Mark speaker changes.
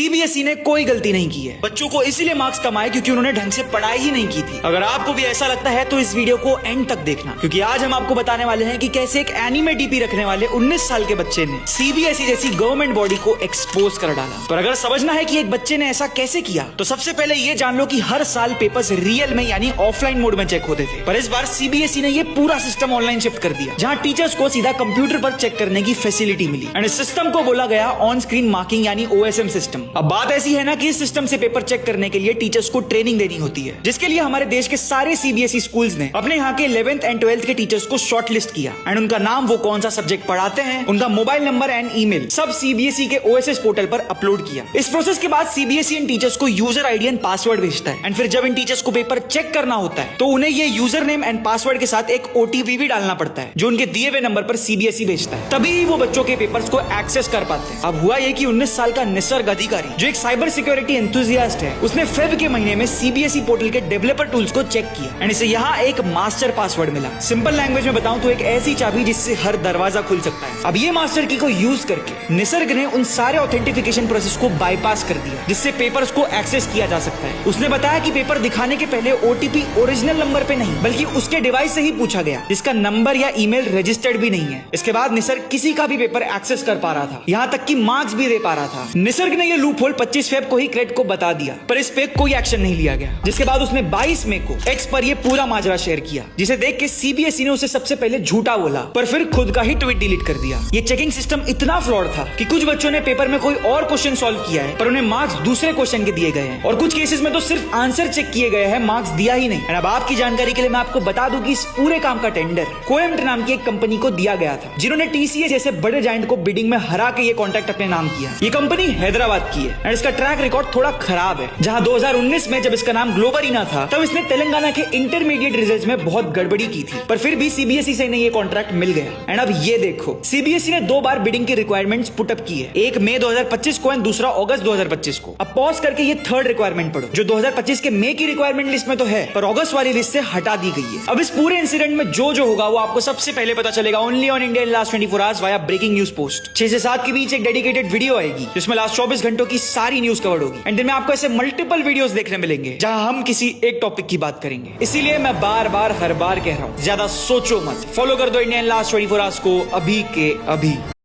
Speaker 1: CBSE ने कोई गलती नहीं की है। बच्चों को इसीलिए मार्क्स कम आए क्योंकि उन्होंने ढंग से पढ़ाई ही नहीं की थी। अगर आपको भी ऐसा लगता है तो इस वीडियो को एंड तक देखना, क्योंकि आज हम आपको बताने वाले हैं कि कैसे एक एनीमे डीपी रखने वाले 19 साल के बच्चे ने सीबीएसई जैसी गवर्नमेंट बॉडी को एक्सपोज कर डाला। पर अगर समझना है कि एक बच्चे ने ऐसा कैसे किया तो सबसे पहले ये जान लो कि हर साल पेपर्स रियल में यानी ऑफलाइन मोड में चेक होते थे, पर इस बार सीबीएसई ने ये पूरा सिस्टम ऑनलाइन शिफ्ट कर दिया, जहां टीचर्स को सीधा कंप्यूटर पर चेक करने की फैसिलिटी मिली। एंड इस सिस्टम को बोला गया ऑन स्क्रीन मार्किंग यानी ओएसएम सिस्टम। अब बात ऐसी है ना कि इस सिस्टम से पेपर चेक करने के लिए टीचर्स को ट्रेनिंग देनी होती है, जिसके लिए हमारे देश के सारे सीबीएसई स्कूल्स ने अपने यहाँ के 11th एंड 12th के टीचर्स को शॉर्टलिस्ट किया एंड उनका नाम, वो कौन सा सब्जेक्ट पढ़ाते हैं, उनका मोबाइल नंबर एंड ईमेल सब सीबीएसई के ओएसएस पोर्टल पर अपलोड किया। इस प्रोसेस के बाद सीबीएसई इन टीचर्स को यूजर आईडी एंड पासवर्ड भेजता है एंड फिर जब इन टीचर्स को पेपर चेक करना होता है तो उन्हें ये यूजर नेम एंड पासवर्ड के साथ एक ओटीपी भी डालना पड़ता है, जो उनके दिए हुए नंबर पर सीबीएसई भेजता है, तभी वो बच्चों के पेपर्स को एक्सेस कर पाते हैं। अब हुआ ये कि 19 साल का निसर्ग अधिकारी, जो एक साइबर सिक्योरिटी एंथुसियास्ट है, उसने फेब के महीने में सीबीएसई पोर्टल के डेवलपर टूल्स को चेक किया एंड इसे यहाँ एक मास्टर पासवर्ड मिला। सिंपल लैंग्वेज में बताऊं तो एक ऐसी चाबी जिससे हर दरवाजा खुल सकता है। अब ये मास्टर की को यूज करके निसर्ग ने उन सारे ऑथेंटिफिकेशन प्रोसेस को बाईपास कर दिया जिससे पेपर्स को एक्सेस किया जा सकता है। उसने बताया कि पेपर दिखाने के पहले ओटीपी ओरिजिनल नंबर पे नहीं बल्कि उसके डिवाइस से ही पूछा गया, जिसका नंबर या ईमेल रजिस्टर्ड भी नहीं है। इसके बाद निसर्ग किसी का भी पेपर एक्सेस कर पा रहा था, यहाँ तक कि मार्क्स भी दे पा रहा था। निसर्ग ने ये लूप होल 25 फेब को ही क्रेड को बता दिया, पर इस पे कोई एक्शन नहीं लिया गया। जिसके बाद उसने 22 मई को एक्स पर ये पूरा माजरा शेयर किया, जिसे देख के सीबीएसई ने उसे सबसे पहले झूठा बोला, पर फिर खुद का ही ट्वीट डिलीट कर दिया। ये चेकिंग सिस्टम इतना फ्लॉड था कि कुछ बच्चों ने पेपर में कोई और क्वेश्चन सॉल्व किया है पर उन्हें मार्क्स दूसरे क्वेश्चन के दिए गए हैं, और कुछ केसेस में तो सिर्फ आंसर चेक किए गए हैं, मार्क्स दिया ही नहीं। अब आपकी जानकारी के लिए मैं आपको बता दूं कि इस पूरे काम का टेंडर कोएम्प्ट नाम की एक कंपनी को दिया गया था, जिन्होंने टीसीएस जैसे बड़े जायंट को बिडिंग में हरा के ये कॉन्ट्रैक्ट अपने नाम किया। ये कंपनी हैदराबाद की है एंड इसका ट्रैक रिकॉर्ड थोड़ा खराब है। जहां 2019 में जब इसका नाम ग्लोबरीना था तब इसने तेलंगाना के इंटरमीडिएट रिजल्ट्स में बहुत गड़बड़ी की थी, पर फिर भी सीबीएसई से इन्हें ये कॉन्ट्रैक्ट मिल गया। एंड अब ये देखो, सीबीएसई ने 2 बार बिडिंग की रिक्वायरमेंट्स पुटअप की है, एक मई 2025 को एंड दूसरा अगस्त 2025 को। अब पॉज करके ये थर्ड रिक्वायरमेंट पढ़ो, जो 2025 के मई की रिक्वायरमेंट लिस्ट में तो है पर अगस्त वाली लिस्ट से हटा दी गई है। अब इस पूरे इंसिडेंट में जो होगा वो आपको सबसे पहले पता चलेगा only on India in last 24 hours via breaking news post. 6 से 7 के बीच एक डेडिकेटेड वीडियो आएगी जिसमें लास्ट 24 घंटों की सारी न्यूज कवर होगी एंड दिन में आपको ऐसे मल्टीपल वीडियोस देखने मिलेंगे जहां हम किसी एक टॉपिक की बात करेंगे। इसीलिए मैं बार बार हर बार कह रहा हूं, ज्यादा सोचो मत, फॉलो कर दो इंडिया इन लास्ट 24 आवर्स को अभी के अभी।